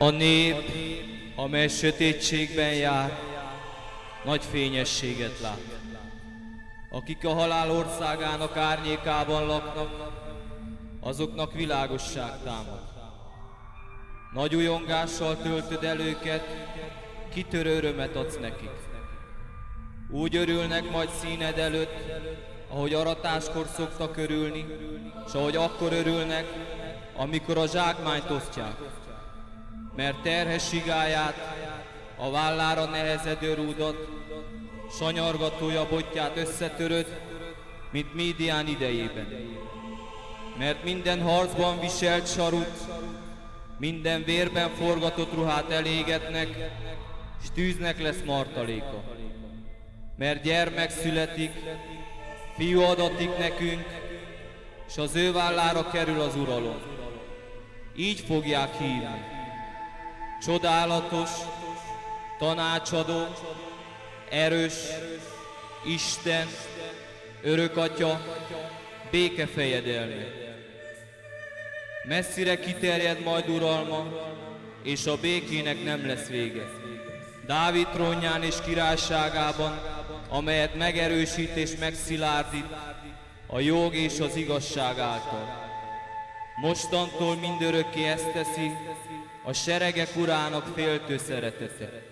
A nép, amely sötétségben jár, nagy fényességet lát. Akik a halál országának árnyékában laknak, azoknak világosság támad. Nagy újongással töltöd el őket, kitörő örömet adsz nekik. Úgy örülnek majd színed előtt, ahogy aratáskor szoktak örülni, s ahogy akkor örülnek, amikor a zsákmányt osztják. Mert terhes sigáját, a vállára nehezedő rúdat, sanyargatója botját összetöröd, mint Mídián idejében. Mert minden harcban viselt sarut, minden vérben forgatott ruhát elégetnek, s tűznek lesz martaléka. Mert gyermek születik, fiú adatik nekünk, s az ő vállára kerül az uralom. Így fogják hívni. Csodálatos, tanácsadó, erős, Isten, örökatya, békefejedelme. Messzire kiterjed majd uralma, és a békének nem lesz vége. Dávid trónján és királyságában, amelyet megerősít és megszilárdít a jog és az igazság által. Mostantól mindörökké ezt teszi a seregek urának féltő szeretete.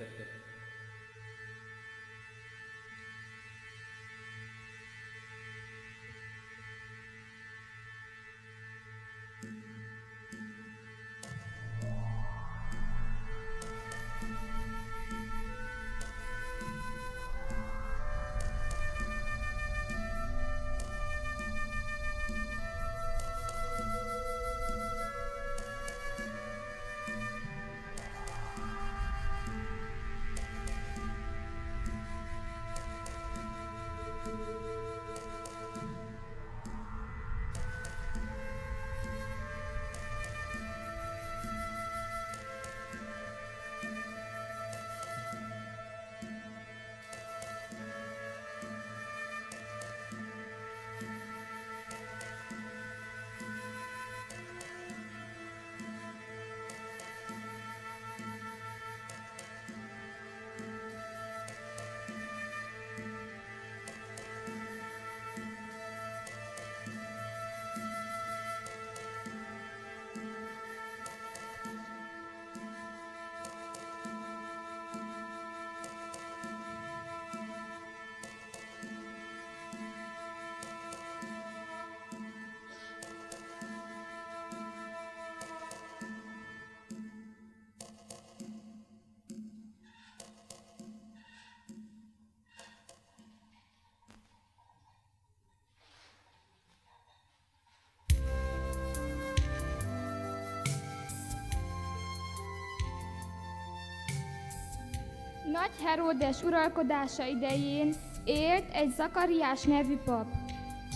Nagy Heródes uralkodása idején élt egy Zakariás nevű pap.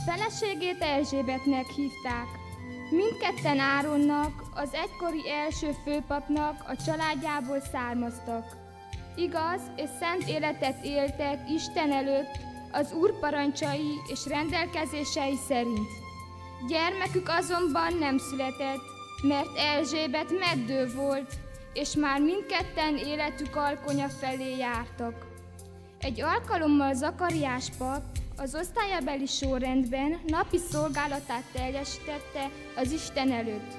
Feleségét Erzsébetnek hívták. Mindketten Áronnak, az egykori első főpapnak a családjából származtak. Igaz és szent életet éltek Isten előtt az Úr parancsai és rendelkezései szerint. Gyermekük azonban nem született, mert Erzsébet meddő volt, és már mindketten életük alkonya felé jártak. Egy alkalommal Zakariás pap az osztályabeli sorrendben napi szolgálatát teljesítette az Isten előtt.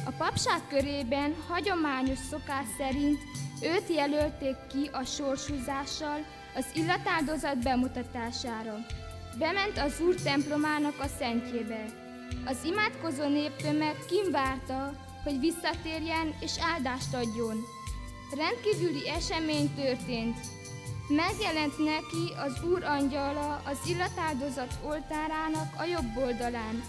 A papság körében hagyományos szokás szerint őt jelölték ki a sorshúzással az illatáldozat bemutatására. Bement az Úr templomának a szentjébe. Az imádkozó néptömeg kint várta, hogy visszatérjen és áldást adjon. Rendkívüli esemény történt. Megjelent neki az Úr angyala az illatáldozat oltárának a jobb oldalán.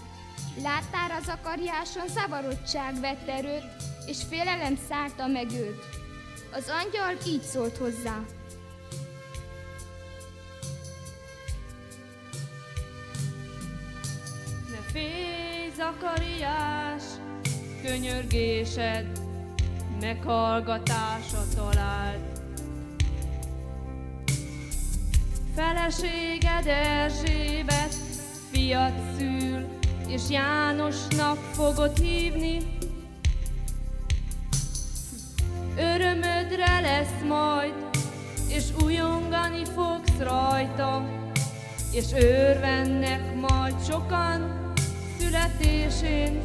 Láttára Zakariáson zavarottság vett erőt, és félelem szállta meg őt. Az angyal így szólt hozzá. Ne félj, Zakariás, könyörgésed meghallgatása talált. Feleséged Erzsébet fiat szül, és Jánosnak fogod hívni. lesz majd, és újongani fogsz rajta, és örvennek majd sokan születésén.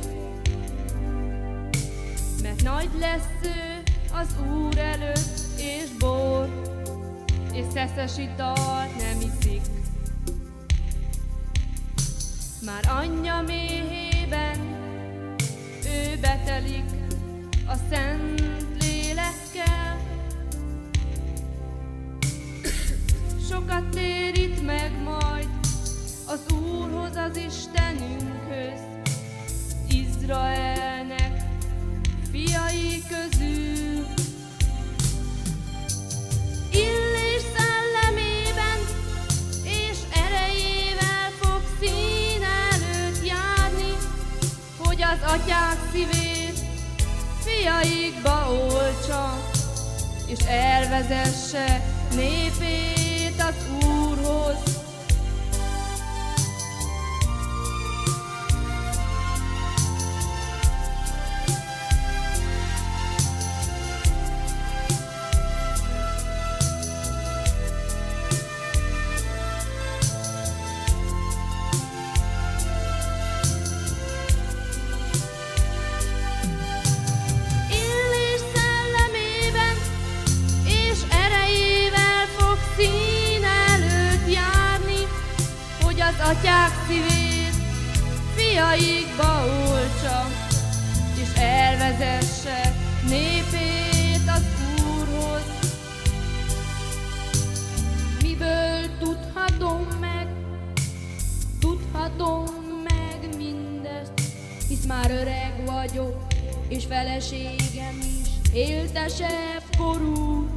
Mert nagy lesz ő az Úr előtt, és bor, és szeszes italt nem iszik. Már anyja méhében ő betelik a Szent Lélekkel. Sokat térít meg majd az Úrhoz, az Istenünkhöz, Izraelnek fiai közül. Illés szellemében és erejével fog szín előtt járni, hogy az atyák szívét fiaikba oltsa, és elvezesse népét az Úrhoz. Az atyák szívét fiaikba oltsa, és elvezesse népét az Úrhoz. Miből tudhatom meg mindezt, hisz már öreg vagyok, és feleségem is éltesebb korú.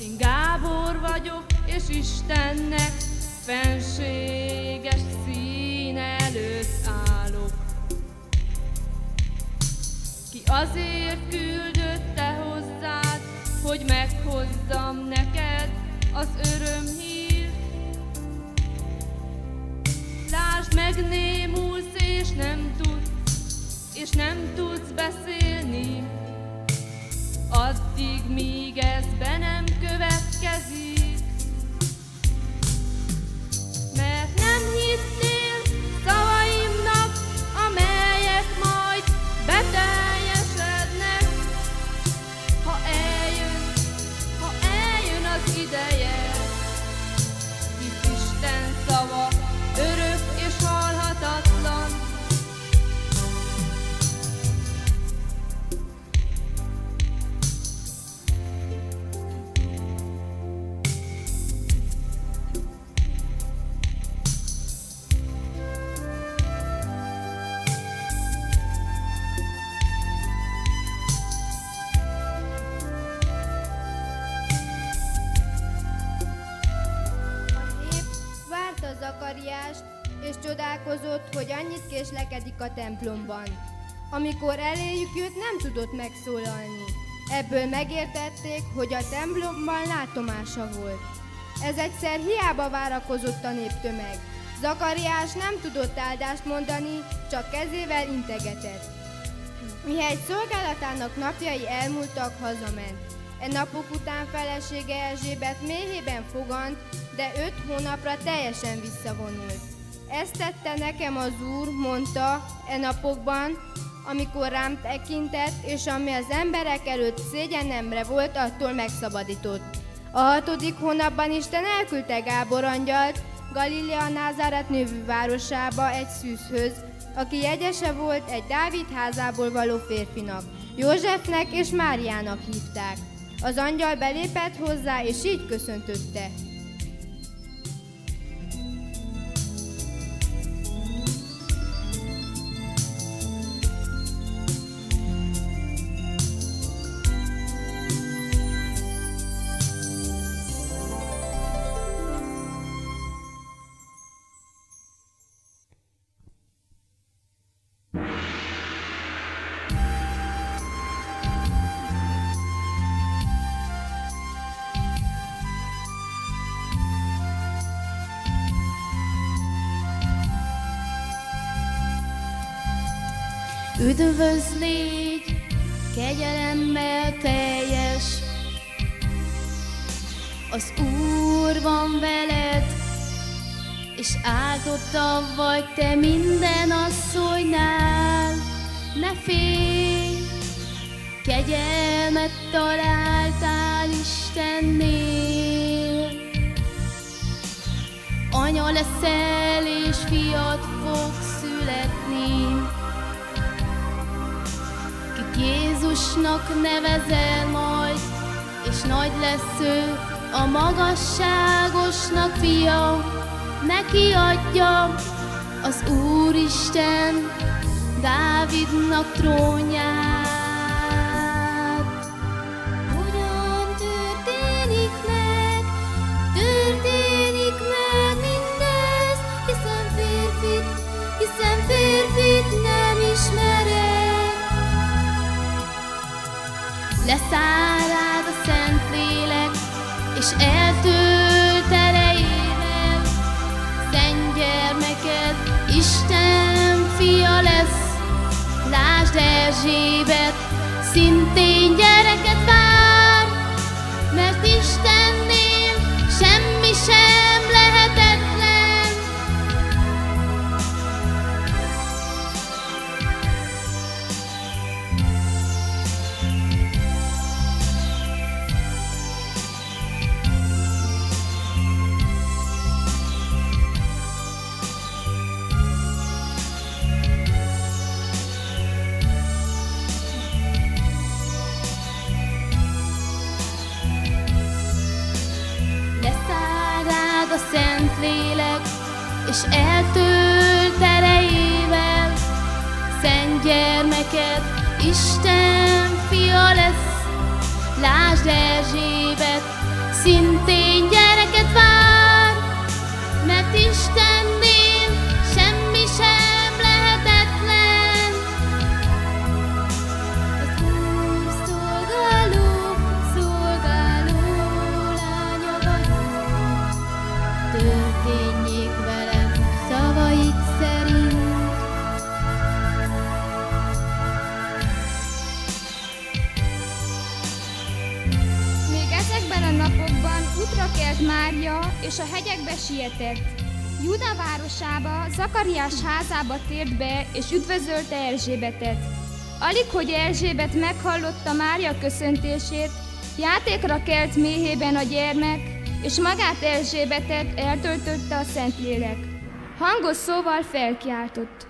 Én Gábor vagyok, és Istennek fenséges szín előtt állok. Ki azért küldötte hozzád, hogy meghozzam neked az örömhírt. Lásd, megnémulsz, és nem tudsz beszélni, addig, míg ez be nem következik. Mert nem hittél szavaimnak, amelyek majd beteljesednek. Ha eljön az ideje, hisz Isten szava örök és halhatatlan. Zakariást, és csodálkozott, hogy annyit késlekedik a templomban. Amikor eléjük jött, nem tudott megszólalni. Ebből megértették, hogy a templomban látomása volt. Ez egyszer hiába várakozott a néptömeg. Zakariás nem tudott áldást mondani, csak kezével integetett. Mihelyt szolgálatának napjai elmúltak, hazament. E napok után felesége Erzsébet méhében fogant, de 5 hónapra teljesen visszavonult. Ezt tette nekem az Úr, mondta e napokban, amikor rám tekintett, és ami az emberek előtt szégyenemre volt, attól megszabadított. A 6. hónapban Isten elküldte Gábor angyalt Galilea Názáret nevű városába egy szűzhöz, aki jegyese volt egy Dávid házából való férfinak. Józsefnek és Máriának hívták. Az angyal belépett hozzá, és így köszöntötte. Üdvöz légy, kegyelemmel teljes, Az Úr van veled, és áldotta vagy te minden asszonynál. Ne félj, kegyelmet találtál Istennél. Anya leszel, és fiat fogsz születni, kit Jézusnak nevezel majd, és nagy lesz ő, a magasságosnak fia. Neki adja az Úristen Dávidnak trónját. Hogyan történik meg mindez, hiszen férfit nem ismerek. Leszáll rád a Szentlélek, és eltölt erejével. Szent gyermeked Isten fia lesz. Lásd, Erzsébet szintén gyereket vár, mert Istennél semmi sem lehetetlen. A Szentlélek, és eltölt erejével. Szent gyermeked Isten fia lesz. Lásd, Erzsébet szintén gyereket vár, mert Istennél semmi sem lehetetlen. Az Úr szolgáló lánya vagyok. Történjék velem szavaid szerint. Még ezekben a napokban útra kelt Mária, és a hegyekbe sietett. Júda városába, Zakariás házába tért be, és üdvözölte Erzsébetet. Alig, hogy Erzsébet meghallotta Mária köszöntését, játékra kelt méhében a gyermek, és magát Erzsébetet eltöltötte a Szentlélek. Hangos szóval felkiáltott.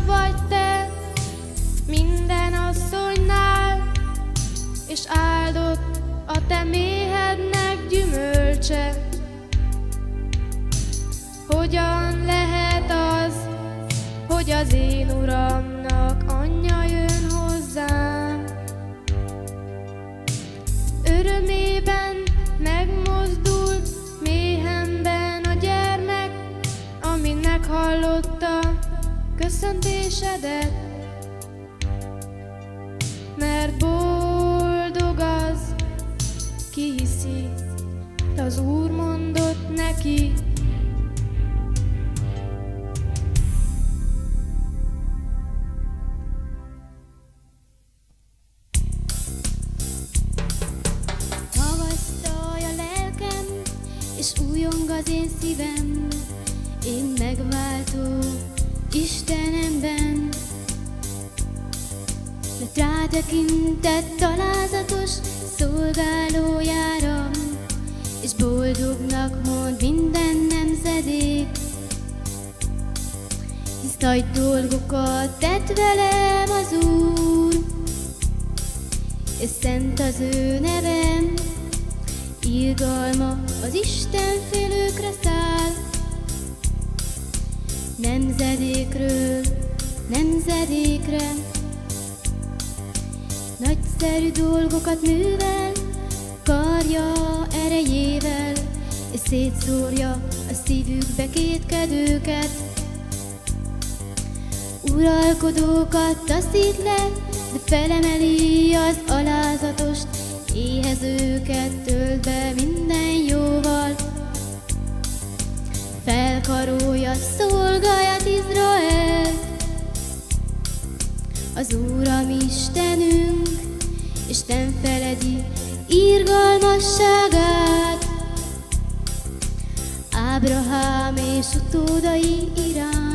Vagy te minden asszonynál, és áldott a te méhednek gyümölcse. Hogyan lehet az, hogy az én Uramnak anyja jön hozzám? Örömében megmozdult méhemben a gyermek, amin meghallotta köszöntésedet, mert boldog az, ki hiszi, az Úr mondott neki. Magasztalj a lelkem, és újjong az én szívem, én megváltó Istenemben. Lett rátekintett alázatos szolgálójára, és boldognak mond minden nemzedék. Hisz nagy dolgokat tett velem az Úr, és szent az ő nevem. Irgalma az istenfélőkre száll, nemzedékről nemzedékre. Nagyszerű dolgokat művel, karja erejével, és szétszórja a szívükbe kétkedőket. Uralkodókat taszít le, de felemeli az alázatost, éhezőket tölt be minden jóval. Felkarolja szolgáját Izraelt, az Úr a mi Istenünk, és nem feledi irgalmasságát Ábrahám és utódai iránt.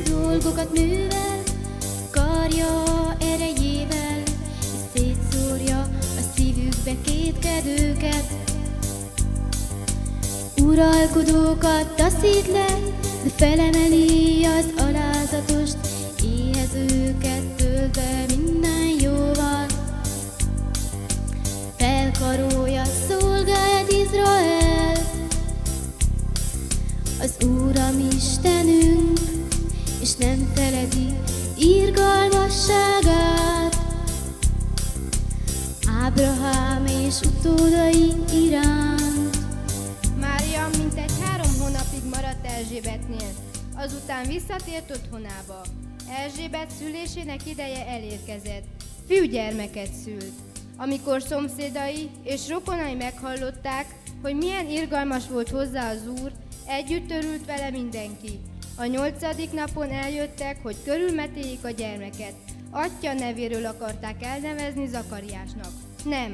Dolgokat művel, karja erejével, és szétszórja a szívükbe kétkedőket. Uralkodókat taszít le, de felemeli az alázatost, éhezőket tölt be minden jóval. Felkarolja szolgáját Izraelt, az Úr a mi Istenünk, és nem feledi irgalmasságát Ábrahám és utódai iránt. Mária mintegy 3 hónapig maradt Erzsébetnél, azután visszatért otthonába. Erzsébet szülésének ideje elérkezett. Fiúgyermeket szült. Amikor szomszédai és rokonai meghallották, hogy milyen irgalmas volt hozzá az Úr, együtt örült vele mindenki. A 8. napon eljöttek, hogy körülmetéljék a gyermeket. Atyja nevéről akarták elnevezni Zakariásnak. Nem,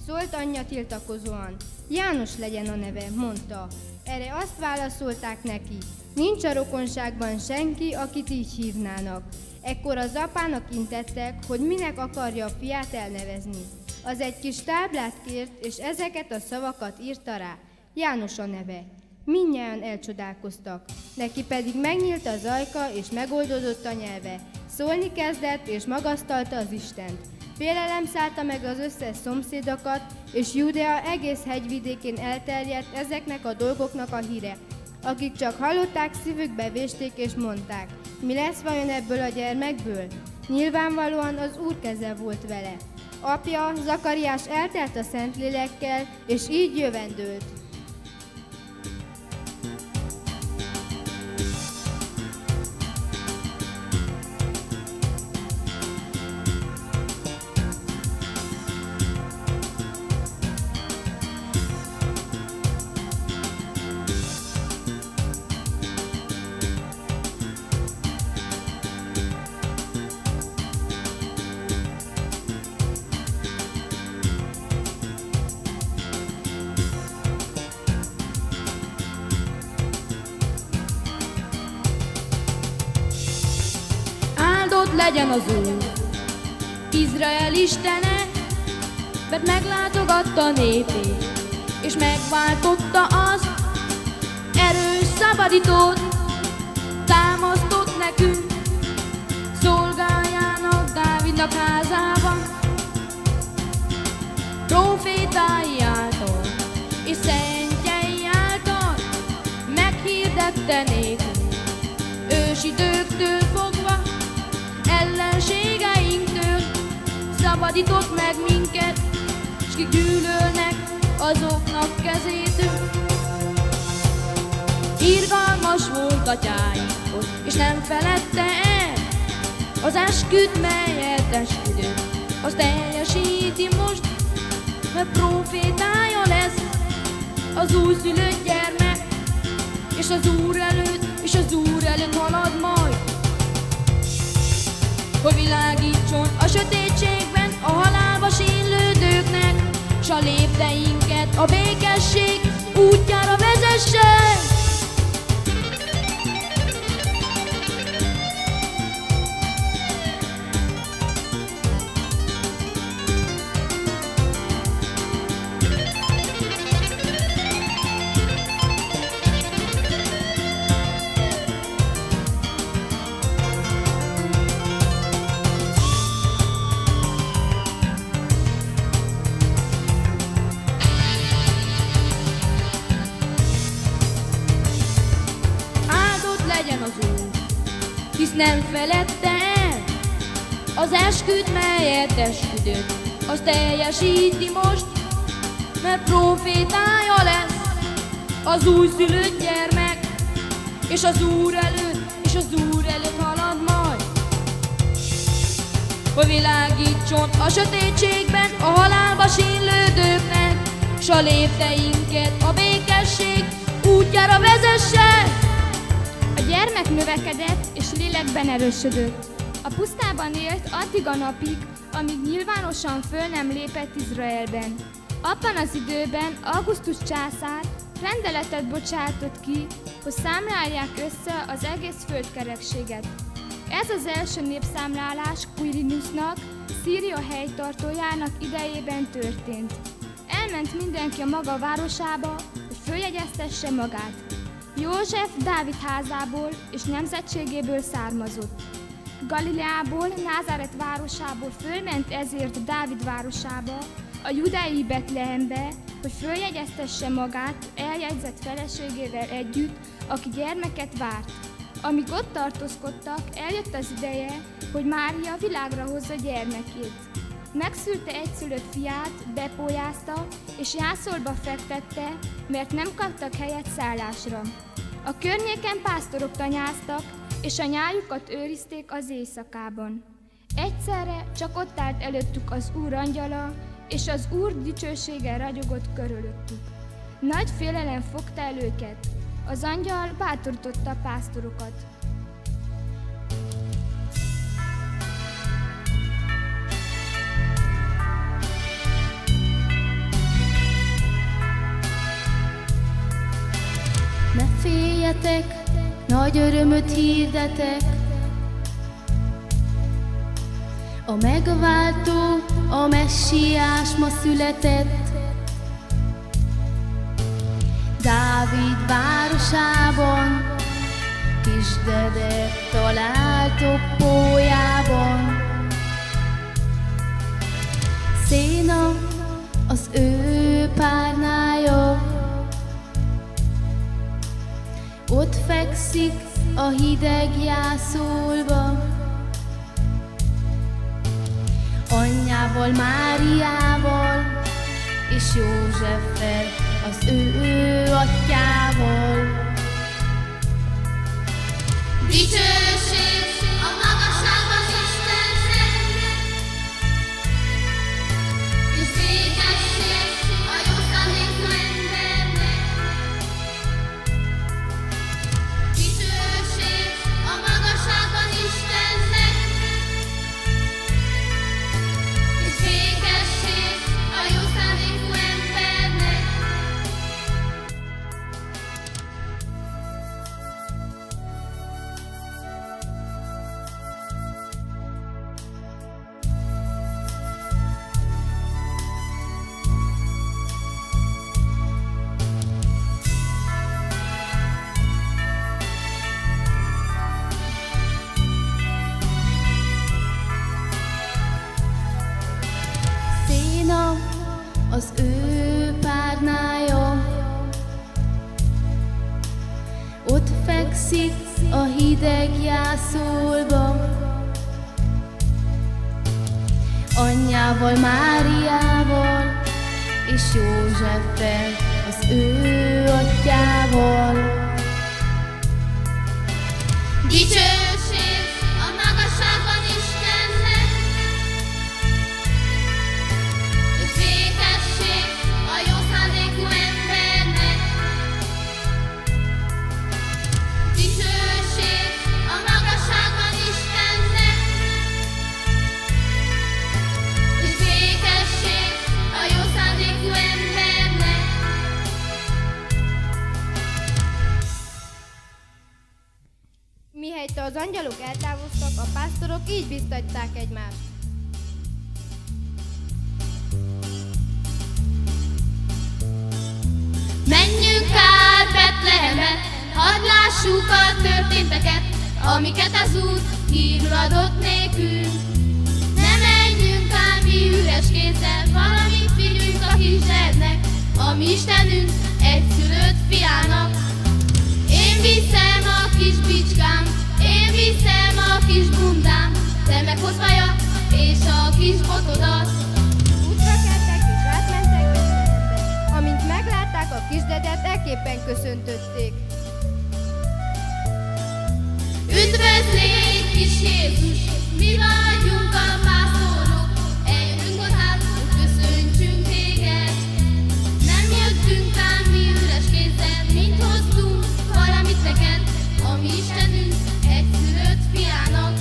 szólt anyja tiltakozóan. János legyen a neve, mondta. Erre azt válaszolták neki. Nincs a rokonságban senki, akit így hívnának. Ekkor az apának intettek, hogy minek akarja a fiát elnevezni. Az egy kis táblát kért, és ezeket a szavakat írta rá. János a neve. Mindnyájan elcsodálkoztak, neki pedig megnyílt az ajka, és megoldódott a nyelve. Szólni kezdett, és magasztalta az Istent. Félelem szállta meg az összes szomszédokat, és Júdea egész hegyvidékén elterjedt ezeknek a dolgoknak a híre. Akik csak hallották, szívükbe vésték, és mondták, mi lesz vajon ebből a gyermekből? Nyilvánvalóan az Úr keze volt vele. Apja, Zakariás eltelt a Szentlélekkel, és így jövendőlt. Legyen az Úr, Izrael Istene, mert meglátogatta népét, és megváltotta azt, erős szabadítót, támasztott nekünk, szolgájának Dávidnak házában, profétái által és szentjei által meghirdette nékünk, ősidőktől fogva, ellenségeinktől szabadított meg minket, s kik gyűlölnek, azoknak kezétől. Irgalmas volt atyáinkhoz, és nem feledte el az esküt, melyet esküdött, azt teljesíti most, mert profétája lesz az újszülött gyermek, és az Úr előtt halad majd, hogy világítson a sötétségben a halálba sínlődőknek, s a lépteinket a békesség útjára vezessen. Hisz nem feledte el az esküt, melyet esküdött, azt teljesíti most, mert profétája lesz az újszülött gyermek, és az Úr előtt halad majd, hogy világítson a sötétségben a halálba sínlődőknek, s a lépteinket a békesség útjára vezesse. A gyermek növekedett és lélekben erősödött. A pusztában élt addig a napig, amíg nyilvánosan föl nem lépett Izraelben. Abban az időben Augustus császár rendeletet bocsátott ki, hogy számlálják össze az egész földkerekséget. Ez az első népszámlálás Quirinusnak, Szíria helytartójának idejében történt. Elment mindenki a maga városába, hogy följegyeztesse magát. József Dávid házából és nemzetségéből származott. Galileából, Názáret városából fölment ezért Dávid városába, a judái Betlehembe, hogy följegyeztesse magát eljegyzett feleségével együtt, aki gyermeket várt. Amíg ott tartózkodtak, eljött az ideje, hogy Mária világra hozza gyermekét. Megszülte egyszülött fiát, bepólyázta és jászolba fektette, mert nem kaptak helyet szállásra. A környéken pásztorok tanyáztak, és a nyájukat őrizték az éjszakában. Egyszerre csak ott állt előttük az Úr angyala, és az Úr dicsősége ragyogott körülöttük. Nagy félelem fogta el őket. Az angyal bátorította a pásztorokat. Ne féljetek, nagy örömöt hirdetek, a megváltó, a messiás ma született. Dávid városában, kisdedet találtok pólyában. Széna az ő párnája, ott fekszik a hideg jászolba. Anyjával, Máriával és Józseffel, az ő atyával. Dicsőség a magasságban Istennek, és békesség a jó szándékú embernek. Dicsőség a magasságban Istennek, és békesség a jó szándékú embernek. Széna az ő párnája, ott fekszik a hideg jászolba. Anyjával, Máriával és Józseffel, az ő atyával. Dicsőség a magasságban Istennek, és békesség a jó szándékú embernek. Dicsőség a magasságban Istennek, és békesség a jó szándékú embernek. az angyalok eltávoztak, a pásztorok így biztatták egymást. Menjünk át Betlehembe, hadd lássuk a történteket, amiket az Úr hírül adott nékünk. Ne menjünk ám mi üres kézzel, valamit vigyünk a kisgyermeknek, a mi Istenünk egyszülött fiának. Én viszem a kis bicskám, én viszem a kis bundám, te meghozd vajat és a kis botodat. Útra keltek és átmentek Betlehembe. Amint meglátták a kisdedet, ekképpen köszöntötték. Üdvözlégy kis Jézus, mi vagyunk a pásztorok, eljöttünk hozzád, hogy köszöntsünk téged. Nem jöttünk ám mi üres kézzel, mint hoztunk valamit neked, a mi Istenünk egyszülött fiának.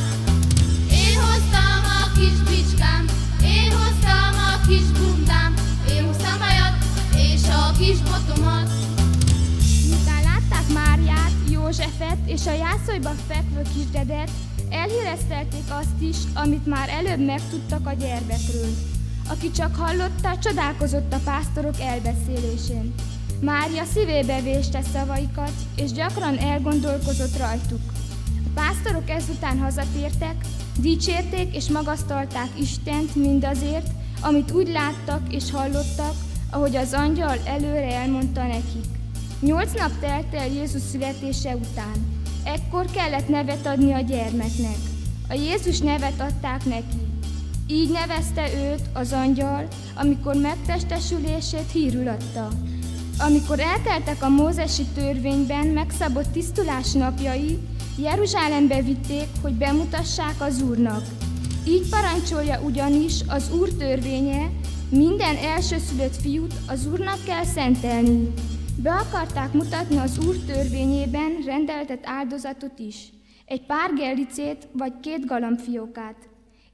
Én hoztam a kis bicskám, én hoztam a kis bundám, én hoztam vajat és a kis botomat. Miután látták Máriát, Józsefet és a jászolba fekvő kisdedet, elhíreztelték azt is, amit már előbb megtudtak a gyermekről. Aki csak hallotta, csodálkozott a pásztorok elbeszélésén. Mária szívébe véste szavaikat, és gyakran elgondolkozott rajtuk. A pásztorok ezután hazatértek, dicsérték és magasztalták Istent mindazért, amit úgy láttak és hallottak, ahogy az angyal előre elmondta nekik. 8 nap telt el Jézus születése után. Ekkor kellett nevet adni a gyermeknek. A Jézus nevet adták neki. Így nevezte őt az angyal, amikor megtestesülését hírül adta. Amikor elteltek a mózesi törvényben megszabott tisztulás napjai, Jeruzsálembe vitték, hogy bemutassák az Úrnak. Így parancsolja ugyanis az Úr törvénye, minden elsőszülött fiút az Úrnak kell szentelni. Be akarták mutatni az Úr törvényében rendeltet áldozatot is, egy pár gellicét vagy 2 galambfiókát.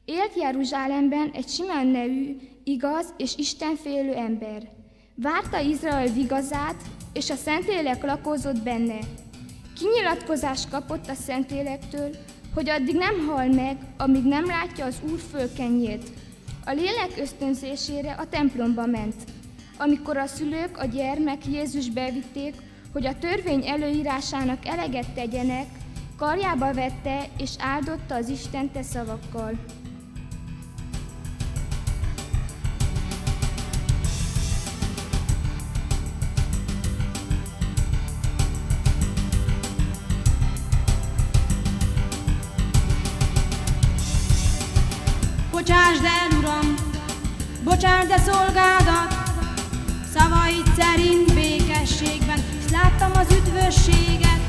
Élt Jeruzsálemben egy Simeon nevű, igaz és istenfélő ember. Várta Izrael vigazát, és a Szentlélek lakózott benne. Kinyilatkozást kapott a Szentlélektől, hogy addig nem hal meg, amíg nem látja az Úr fölkenjét. A lélek ösztönzésére a templomba ment. Amikor a szülők a gyermek Jézus bevitték, hogy a törvény előírásának eleget tegyenek, karjába vette és áldotta az Istent szavakkal. Bocsásd el, Uram, bocsásd el szolgádat, szavaid szerint békességben, s láttam az üdvösséget,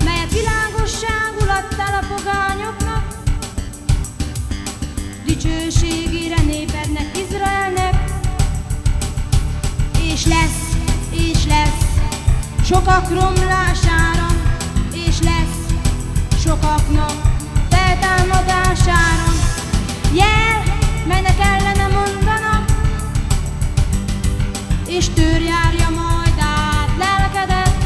melyet világosságul adtál a pogányoknak. Dicsőségére népednek, Izraelnek, és lesz, sokak romlására, és lesz, sokaknak feltámadására. Jel, melynek ellene mondanak, és tőr járja majd át lelkedet.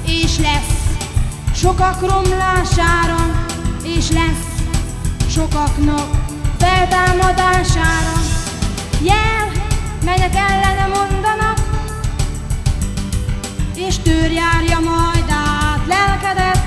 És lesz, sokak romlására, és lesz, sokaknak feltámadására. Jel, melynek ellene mondanak, és tőr járja majd át lelkedet.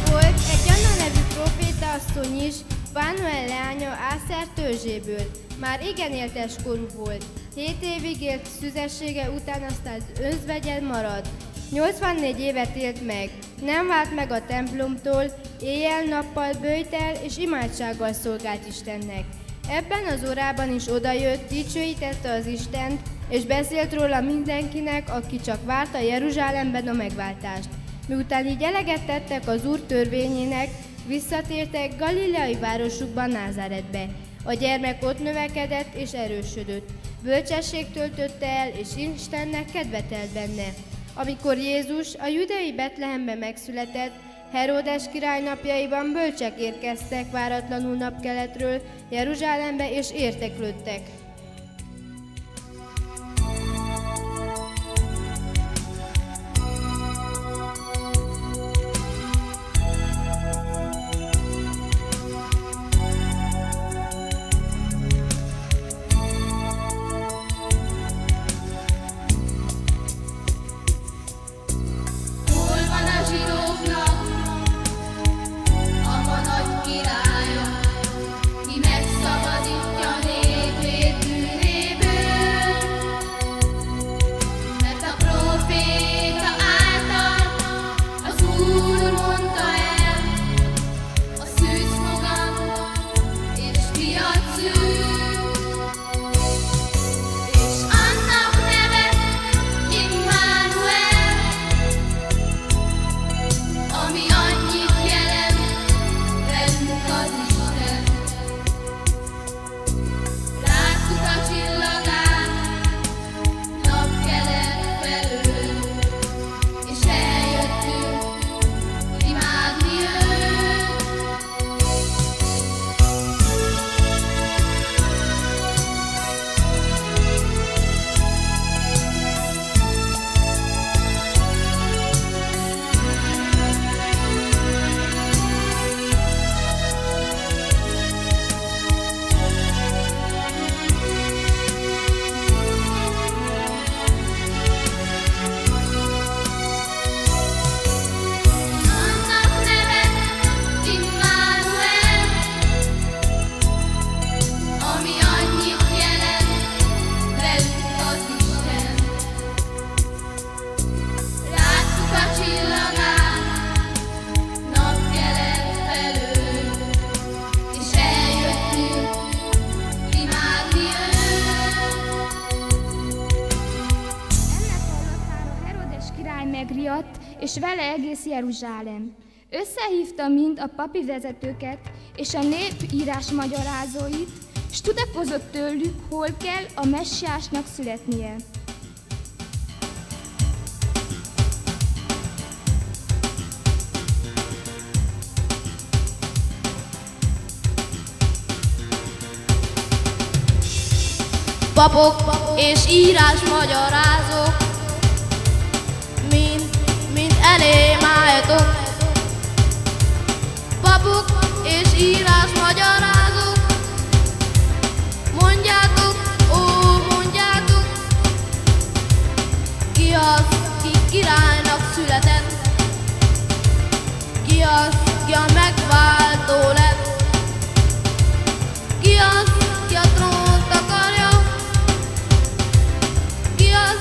Volt egy Anna nevű próféta asszony is, Fánuel leánya Ászer törzséből. Már igen éltes korú volt. 7 évig élt szüzessége után, aztán özvegyen maradt. 84 évet élt meg. Nem vált meg a templomtól, éjjel-nappal böjtel és imádsággal szolgált Istennek. Ebben az órában is odajött, dicsőítette az Istent, és beszélt róla mindenkinek, aki csak várta Jeruzsálemben a megváltást. Miután így eleget tettek az Úr törvényének, visszatértek galileai városukban, Názáretbe. A gyermek ott növekedett és erősödött. Bölcsesség töltötte el, és Istennek kedve telt benne. Amikor Jézus a judei Betlehemben megszületett, Heródes király napjaiban bölcsek érkeztek váratlanul napkeletről Jeruzsálembe, és érteklődtek. Megriadt, és vele egész Jeruzsálem. Összehívta mind a papi vezetőket és a nép írás magyarázóit, s tudakozott tőlük, hol kell a messiásnak születnie. Papok és írás magyarázók, mind elém álljatok. Papok és írás magyarázók, mondjátok, ó, mondjátok, ki az, ki királynak született, ki az, ki a megváltó lett, ki az, ki a trónt akarja, ki az,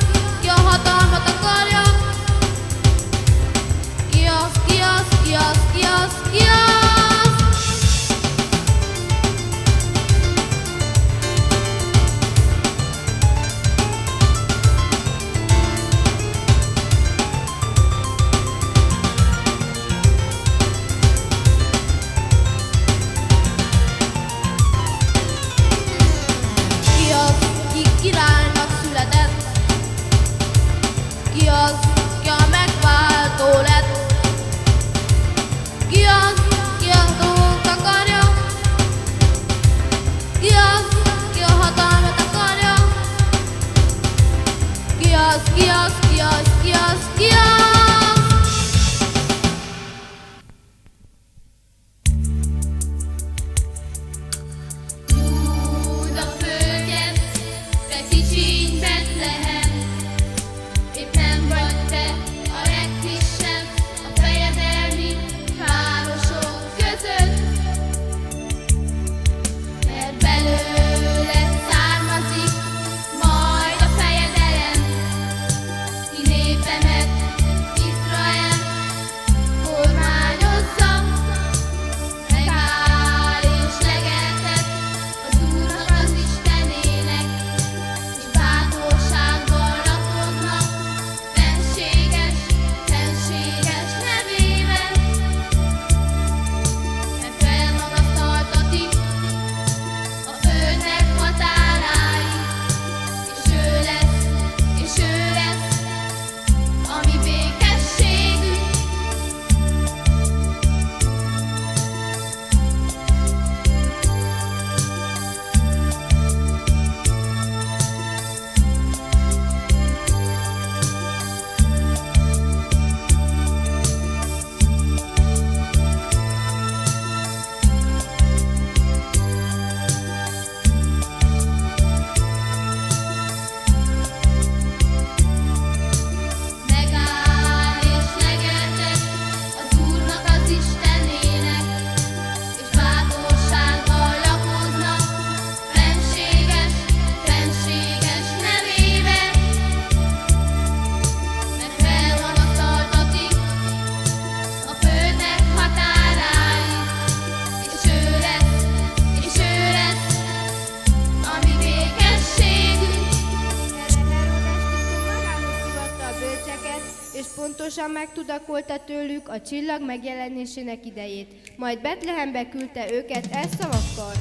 biztosan megtudakolta tőlük a csillag megjelenésének idejét, majd Betlehembe küldte őket szavakkal.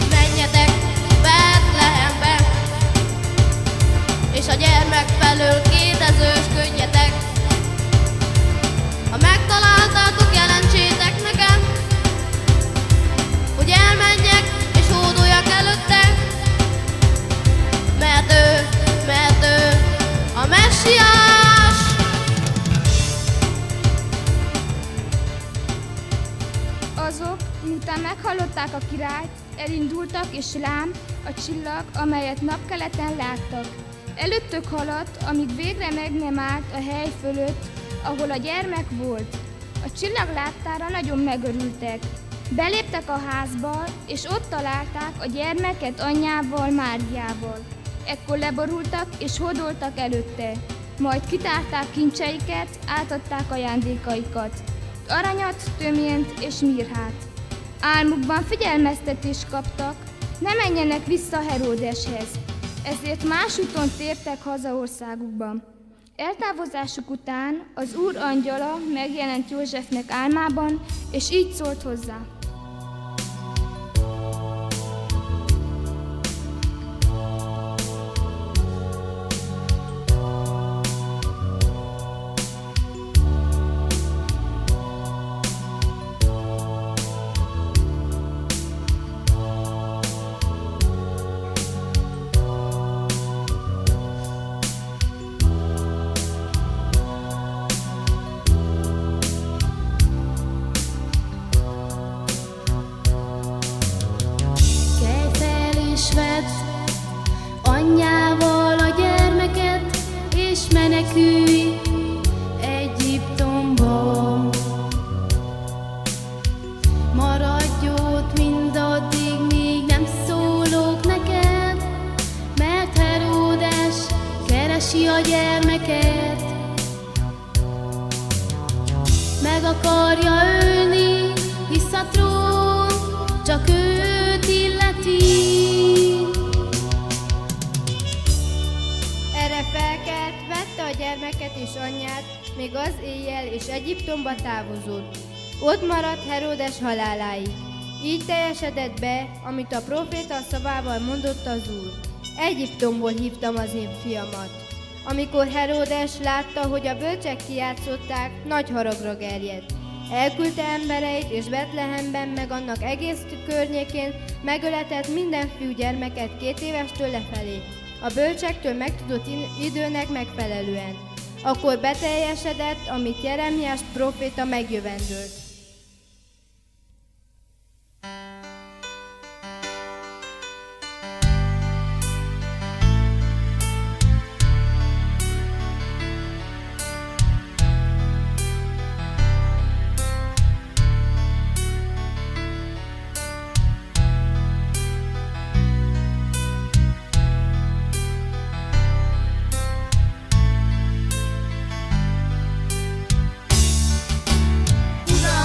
Menjetek Betlehembe, és a gyermek felől kérdezősködjetek. Ha megtaláltátok, jelentsétek nekem, hogy elmenjek és hódoljak előtte, mert ő a Messiás. Azok, miután meghallották a királyt, elindultak, és lám, a csillag, amelyet napkeleten láttak. Előttük haladt, amíg végre meg nem állt a hely fölött, ahol a gyermek volt. A csillag láttára nagyon megörültek. Beléptek a házba, és ott találták a gyermeket anyjával, Máriával. Ekkor leborultak, és hódoltak előtte. Majd kitárták kincseiket, átadták ajándékaikat, aranyat, töményt és mirhát. Álmukban figyelmeztetést kaptak, ne menjenek vissza Heródeshez, ezért más úton tértek haza országukba. Eltávozásuk után az Úr angyala megjelent Józsefnek álmában, és így szólt hozzá. Anyjával a gyermeket, és menekülj Egyiptomba. Maradj ott mindaddig, míg nem szólok neked, mert Heródes keresi a gyermeket. Meg akarja ölni, hisz a trón csak őt illeti. Erre felkelt, vette a gyermeket és anyját, még az éjjel, és Egyiptomba távozott. Ott maradt Heródes haláláig. Így teljesedett be, amit a próféta szavával mondott az Úr. Egyiptomból hívtam az én fiamat. Amikor Heródes látta, hogy a bölcsek kijátszották, nagy haragra gerjedt. Elküldte embereit, és Betlehemben meg annak egész környékén megöletett minden fiúgyermeket 2 évestől lefelé, a bölcsektől megtudott időnek megfelelően. Akkor beteljesedett, amit Jeremiás próféta megjövendőlt. Uram,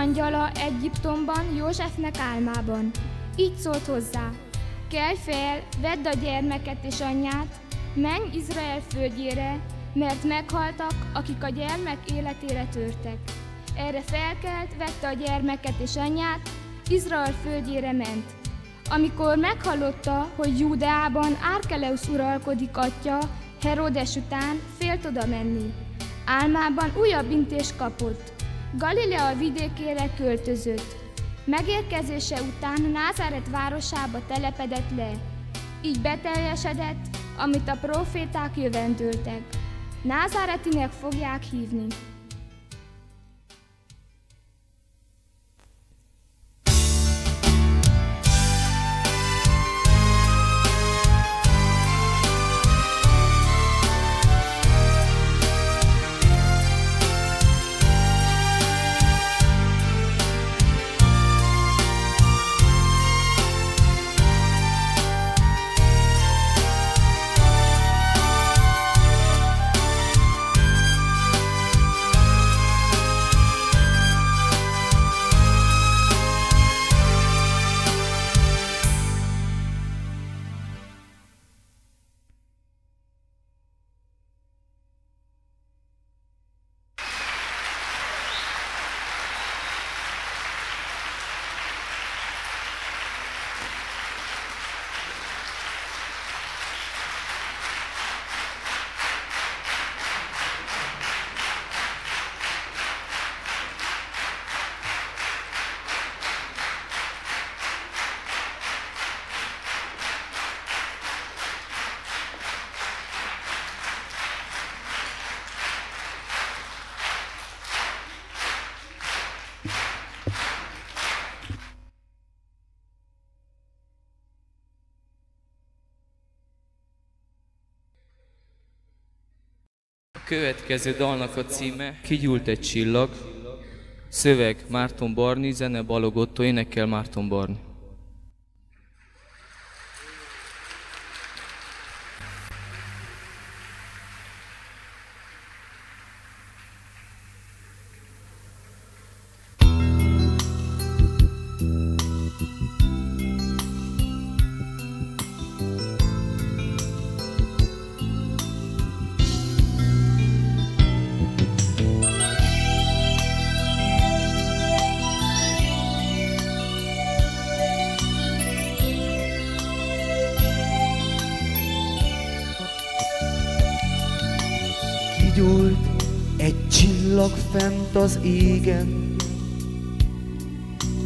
angyala Egyiptomban Józsefnek álmában. Így szólt hozzá: kelj fel, vedd a gyermeket és anyját, menj Izrael földjére, mert meghaltak, akik a gyermek életére törtek. Erre felkelt, vette a gyermeket és anyját, Izrael földjére ment. Amikor meghallotta, hogy Júdeában Árkeleusz uralkodik atya, Heródes után, félt oda menni. Álmában újabb intést kapott. Galilea vidékére költözött. Megérkezése után Názáret városába telepedett le. Így beteljesedett, amit a próféták jövendőltek. Názáretinek fogják hívni. Következő dalnak a címe Kigyúlt egy csillag, szöveg Márton Barni, zene Balog Otto, énekel Márton Barni. Kigyúlt egy csillag fent az égen,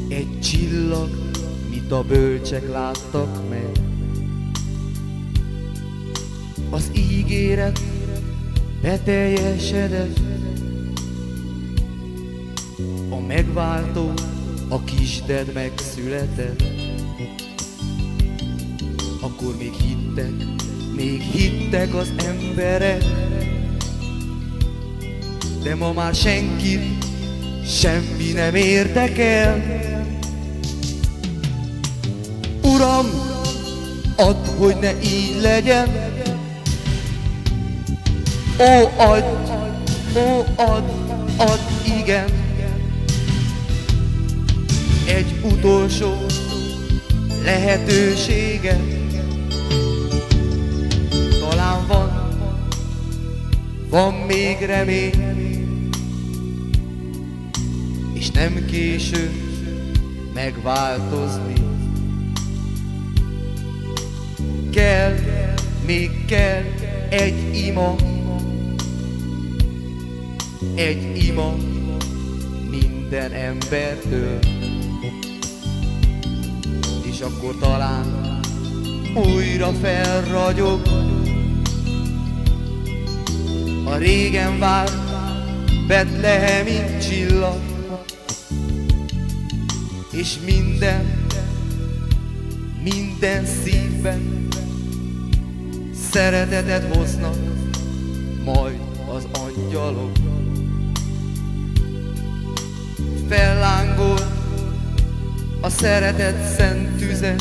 egy csillag, mit a bölcsek láttak meg. Az ígéret beteljesedett, a megváltó, a kisded megszületett. Akkor még hittek az emberek, de ma már senkit semmi nem érdekel. Uram, add, hogy ne így legyen. Ó, add, igen. Egy utolsó lehetősége. Talán van még remény, és nem késő megváltozni. Még kell egy ima minden embertől, és akkor talán újra felragyog a régen várt betlehemi csillag, és minden szívben szeretetet hoznak majd az angyalok. Fellángol a szeretet szent tüze,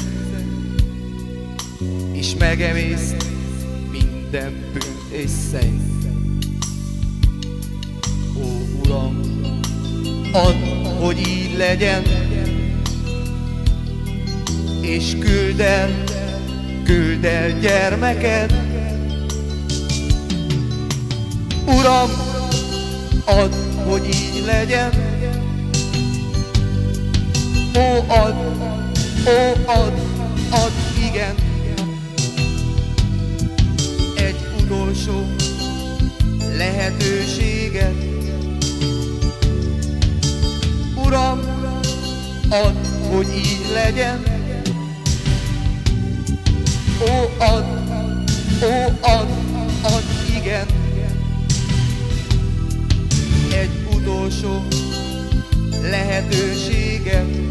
és megemészt minden bűnt és szennyt. Ó, Uram, add, hogy így legyen, és küld el gyermeked. Uram, add, hogy így legyen. Ó, add, igen. Egy utolsó lehetőséget. Uram, add, hogy így legyen. Ó, add, igen. Egy utolsó lehetőséget.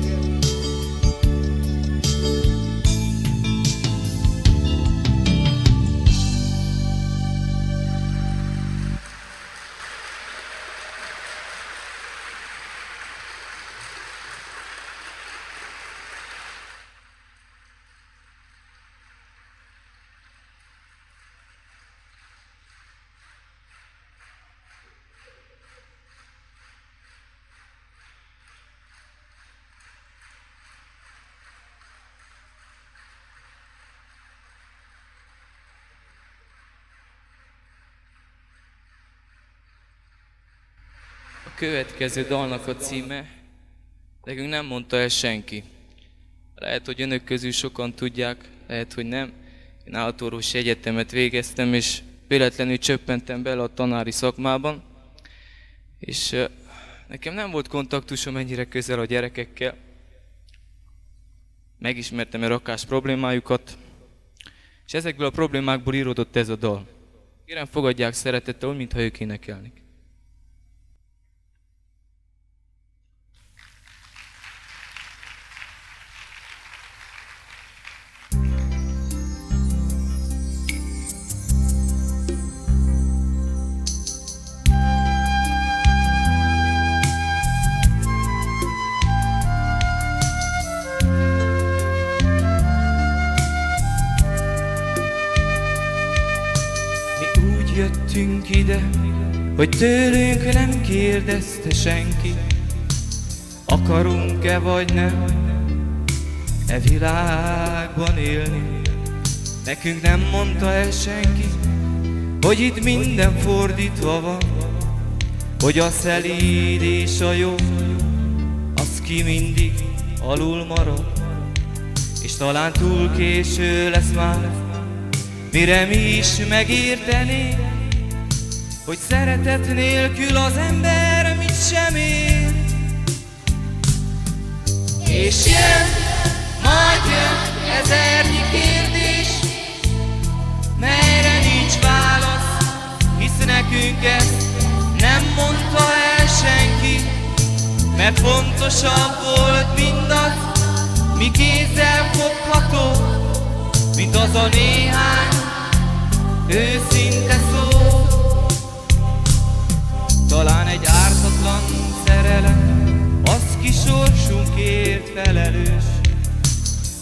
A következő dalnak a címe, nekünk nem mondta el senki. Lehet, hogy önök közül sokan tudják, lehet, hogy nem. Én állatorvosi egyetemet végeztem, és véletlenül csöppentem bele a tanári szakmában. És nekem nem volt kontaktusom ennyire közel a gyerekekkel. Megismertem a rakás problémájukat, és ezekből a problémákból íródott ez a dal. Kérem, fogadják szeretettel, úgy, mintha ők énekelnék. Jöttünk ide, hogy tőlünk nem kérdezte senki, akarunk-e vagy nem e világban élni. Nekünk nem mondta el senki, hogy itt minden fordítva van, hogy a szelíd és a jó, az ki mindig alul marad, és talán túl késő lesz már, mire mi is megértenénk, hogy szeretet nélkül az ember mit sem ér. És jön, majd jön ezernyi kérdés, melyre nincs válasz, hisz nekünk ezt nem mondta el senki, mert fontosabb volt mindaz, mi kézzel fogható, mint az a néhány őszinte szó. Talán egy ártatlan szerelem, az ki sorsunkért felelős,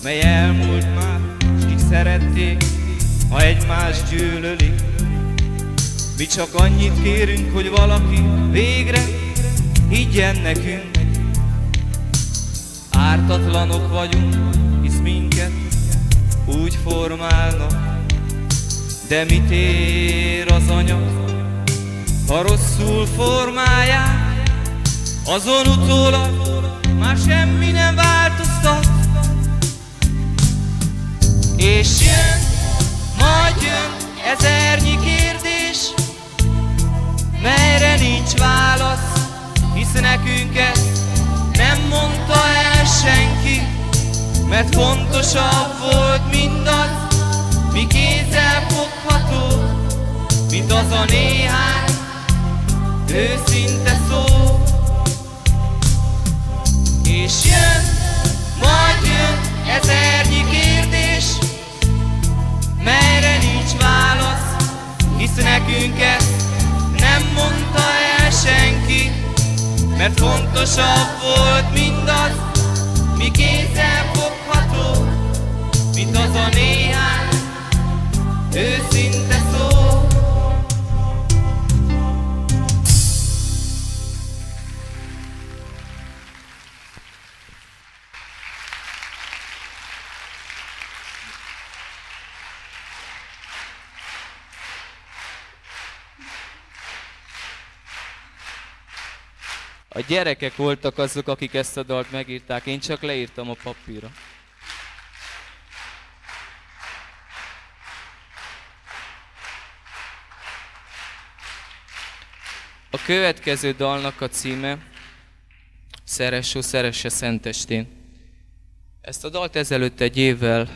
mely elmúlt már, s kik szerették, ha egymást gyűlölik. Mi csak annyit kérünk, hogy valaki végre higgyen nekünk. Ártatlanok vagyunk, hisz minket úgy formálnak, de mit ér az anyag, ha rosszul formálják, azon utólag már semmi nem változtat. És jön, majd jön ezernyi kérdés, melyre nincs válasz, hisz nekünk ezt nem mondta el senki, mert fontosabb volt mindaz, mi kézzel fogható, mint az a néhány őszinte szó. És jön, majd jön ezernyi kérdés, melyre nincs válasz, hisz nekünk ezt nem mondta el senki, mert fontosabb volt mindaz, mi kézzel fogható, mint az a néhány őszinte szó. A gyerekek voltak azok, akik ezt a dalt megírták, én csak leírtam a papírra. A következő dalnak a címe Szeress, ó, szeresse szentestén. Ezt a dalt ezelőtt egy évvel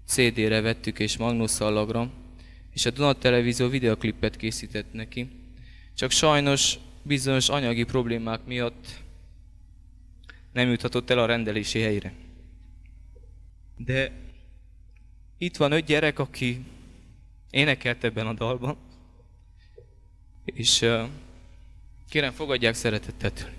CD-re vettük és magnószallagra, és a Duna Televízió videoklipet készített neki. Csak sajnos bizonyos anyagi problémák miatt nem juthatott el a rendelési helyre. De itt van 5 gyerek, aki énekelt ebben a dalban, és kérem, fogadják szeretettel tőlünk.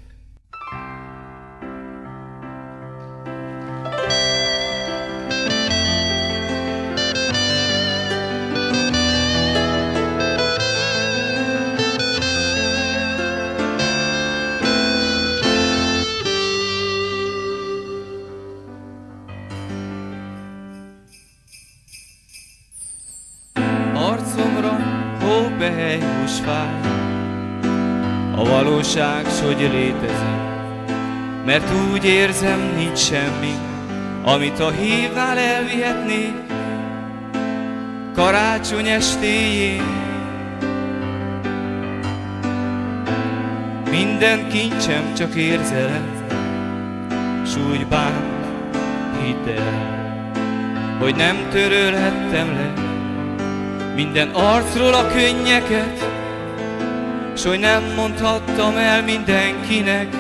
Arcomra hópehelyhús fáj, a valóság s hogy létezem, mert úgy érzem, nincs semmi, amit a hívnál elvihetnék karácsony estéjén. Minden kincsem csak érzelem, s úgy bánt, hidd el, hogy nem törölhettem le minden arcról a könnyeket, s hogy nem mondhattam el mindenkinek.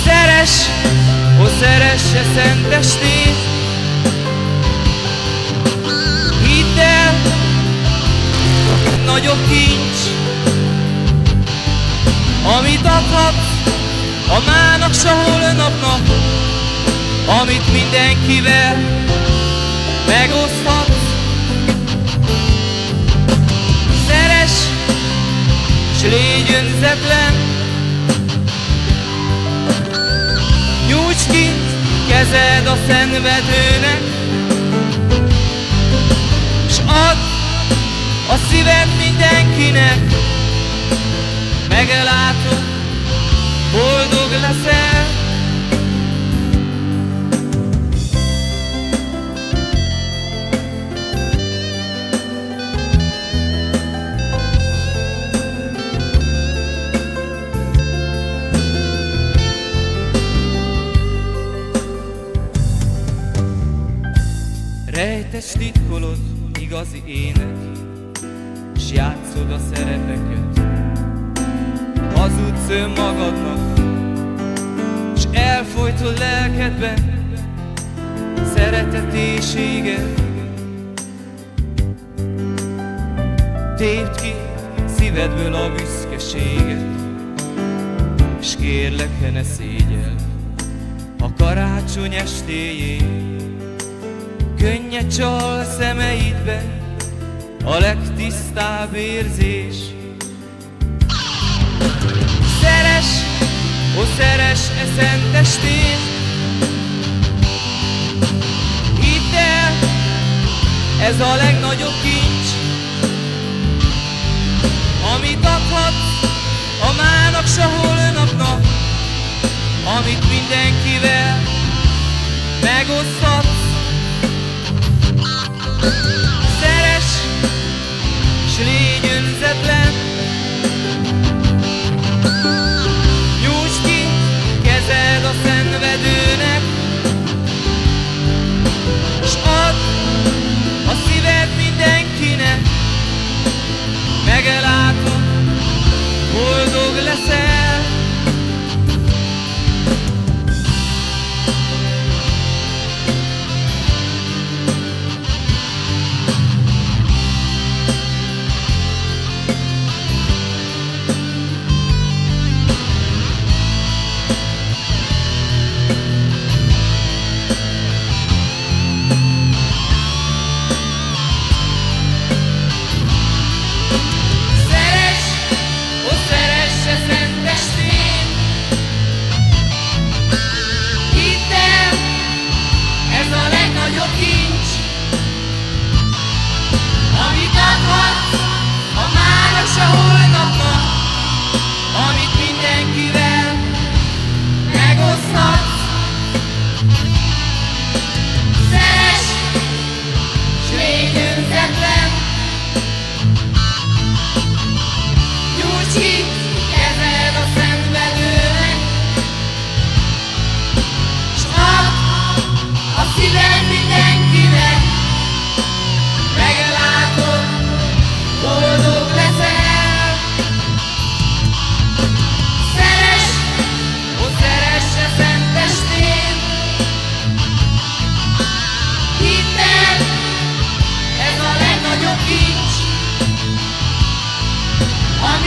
Szeress, ó, szeresse szentestét, hidd el, nagyobb kincs, amit adhatsz a mának, s a holnapnak, amit mindenkivel megoszthatsz. Szeress, s légy önzetlen, nyújts ki kezed a szenvedőnek, s add a szíved mindenkinek, meglátod, boldog leszel. Rejtes titkolod igazi ének, s játszod a szerepeket. Hazudsz önmagadnak, s elfojtod lelkedben szeretetéséget. Tépd ki szívedből a büszkeséget, s kérlek, ne szégyeld a karácsony estéjén. Könnyed csal szemeidbe a legtisztább érzés. Szeress, ó, szeress szentestén, hidd el, ez a legnagyobb kincs, amit adhatsz a mának, s a holnapnak, amit mindenkivel megoszthatsz. Szeress, s légy önzetlen, nyújts ki kezed a szenvedőnek, s add a szíved mindenkinek, meglátod, boldog leszel.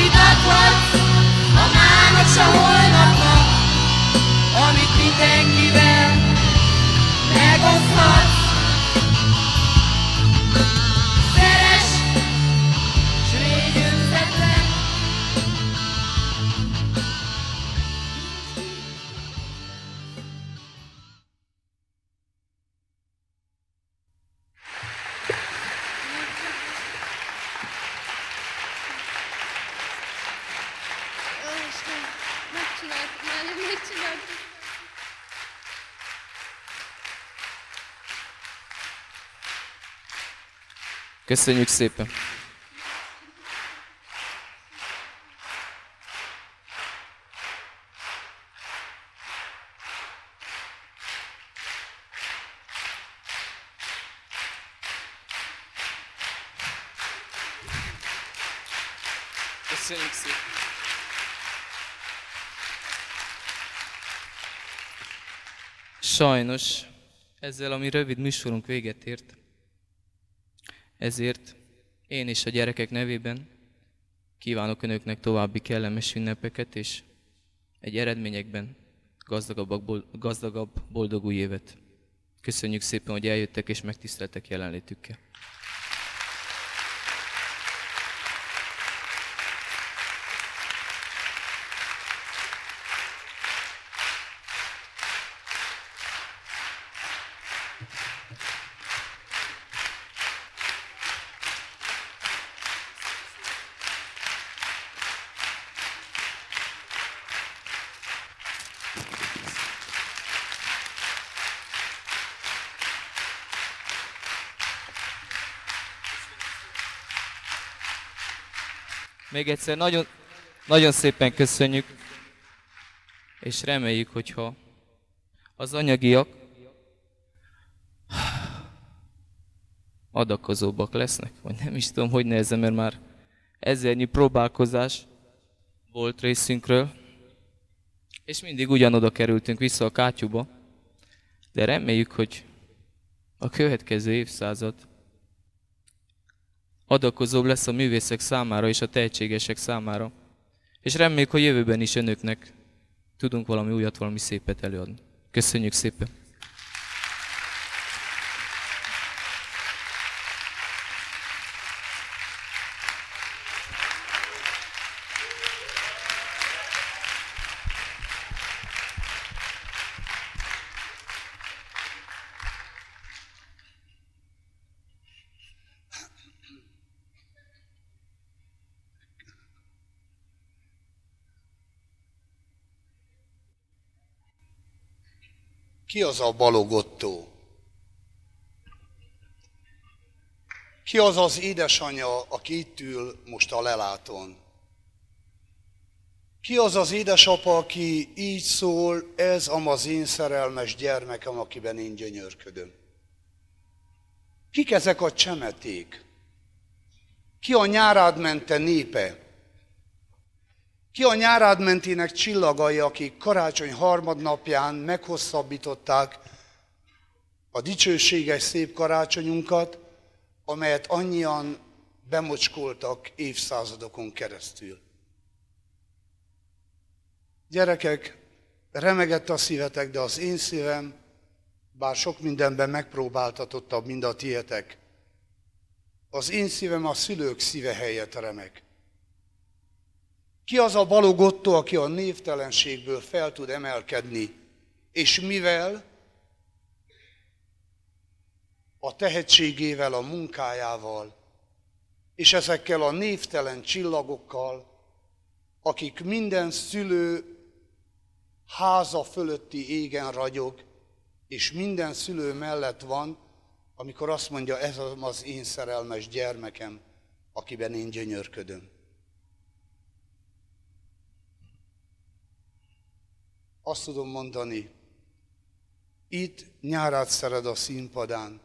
hidat vagy, a mának s a holnapnak, amit mindenkivel megoszthatsz. Szeress, s légy önzetlen. Köszönjük szépen! Köszönjük szépen! Sajnos ezzel a mi rövid műsorunk véget ért. Ezért én és a gyerekek nevében kívánok önöknek további kellemes ünnepeket, és egy eredményekben gazdagabb, boldog új évet. Köszönjük szépen, hogy eljöttek és megtiszteltek jelenlétükkel. Még egyszer nagyon szépen köszönjük, és reméljük, hogyha az anyagiak adakozóbbak lesznek, vagy nem is tudom, hogy nehezen, mert már ezernyi próbálkozás volt részünkről, és mindig ugyanoda kerültünk vissza a kátyúba, de reméljük, hogy a következő évszázad adakozóbb lesz a művészek számára és a tehetségesek számára. És reméljük, hogy jövőben is önöknek tudunk valami újat, valami szépet előadni. Köszönjük szépen! Ki az a Balogh Ottó? Ki az az édesanyja, aki itt ül most a lelátón? Ki az az édesapa, aki így szól, ez az én szerelmes gyermekem, akiben én gyönyörködöm? Kik ezek a csemeték? Ki a Nyárádmente népe? Ki a Nyárádmentének csillagai, akik karácsony harmadnapján meghosszabbították a dicsőséges szép karácsonyunkat, amelyet annyian bemocskoltak évszázadokon keresztül? Gyerekek, remegett a szívetek, de az én szívem, bár sok mindenben megpróbáltatottabb, mint a tietek, az én szívem a szülők szíve helyett remeg. Ki az a Balogh Ottó, aki a névtelenségből fel tud emelkedni, és mivel a tehetségével, a munkájával, és ezekkel a névtelen csillagokkal, akik minden szülő háza fölötti égen ragyog, és minden szülő mellett van, amikor azt mondja, ez az én szerelmes gyermekem, akiben én gyönyörködöm. Azt tudom mondani, itt Nyárád Szereda színpadán,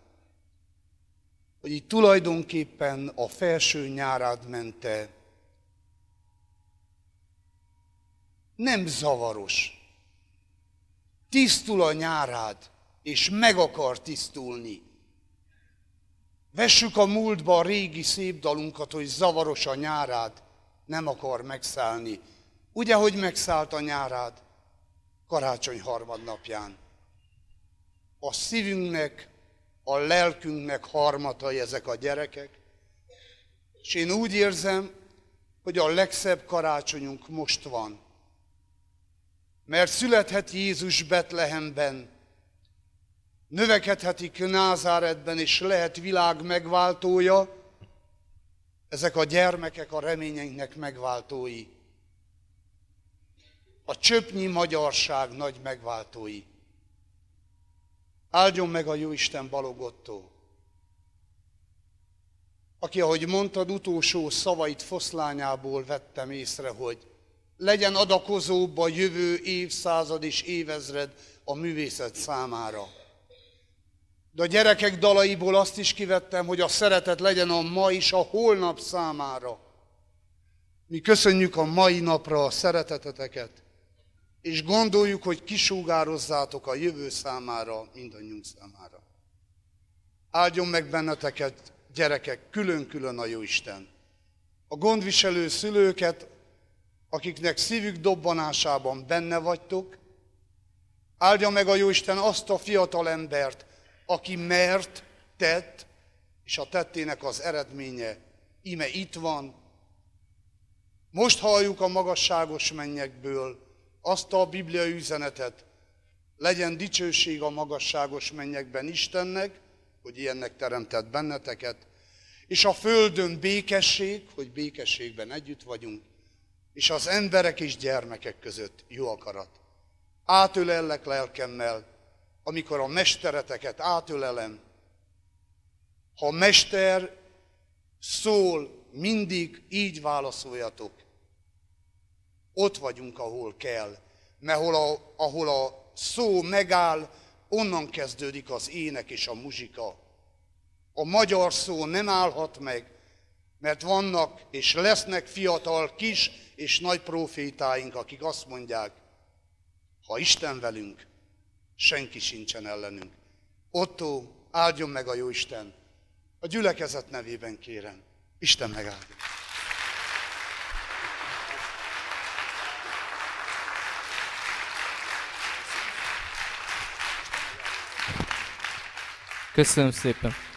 hogy itt tulajdonképpen a felső Nyárádmente nem zavaros. Tisztul a Nyárád, és meg akar tisztulni. Vessük a múltba a régi szép dalunkat, hogy zavaros a Nyárád, nem akar megszállni. Ugye, hogy megszállt a nyárád karácsony harmadnapján. A szívünknek, a lelkünknek harmatai ezek a gyerekek, és én úgy érzem, hogy a legszebb karácsonyunk most van. Mert születhet Jézus Betlehemben, növekedhetik Názáretben, és lehet világ megváltója, ezek a gyermekek a reményeinknek megváltói. A csöpnyi magyarság nagy megváltói. Áldjon meg a Jóisten Balogh Ottó, aki, ahogy mondtad, utolsó szavait foszlányából vettem észre, hogy legyen adakozóbb a jövő évszázad és évezred a művészet számára. De a gyerekek dalaiból azt is kivettem, hogy a szeretet legyen a ma és a holnap számára. Mi köszönjük a mai napra a szereteteteket, és gondoljuk, hogy kisugározzátok a jövő számára, mindannyiunk számára. Áldjon meg benneteket, gyerekek, külön-külön a Jóisten. A gondviselő szülőket, akiknek szívük dobbanásában benne vagytok, áldja meg a Jóisten azt a fiatal embert, aki mert, tett, és a tettének az eredménye íme itt van. Most halljuk a magasságos mennyekből azt a bibliai üzenetet, legyen dicsőség a magasságos mennyekben Istennek, hogy ilyennek teremtett benneteket, és a földön békesség, hogy békességben együtt vagyunk, és az emberek és gyermekek között jó akarat. Átölellek lelkemmel, amikor a mestereteket átölelem. Ha a mester szól, mindig így válaszoljatok. Ott vagyunk, ahol kell, mert ahol a szó megáll, onnan kezdődik az ének és a muzsika. A magyar szó nem állhat meg, mert vannak és lesznek fiatal kis és nagy profétáink, akik azt mondják, ha Isten velünk, senki sincsen ellenünk. Ottó, áldjon meg a Jóisten. A gyülekezet nevében kérem. Isten megáldja. Köszönöm szépen.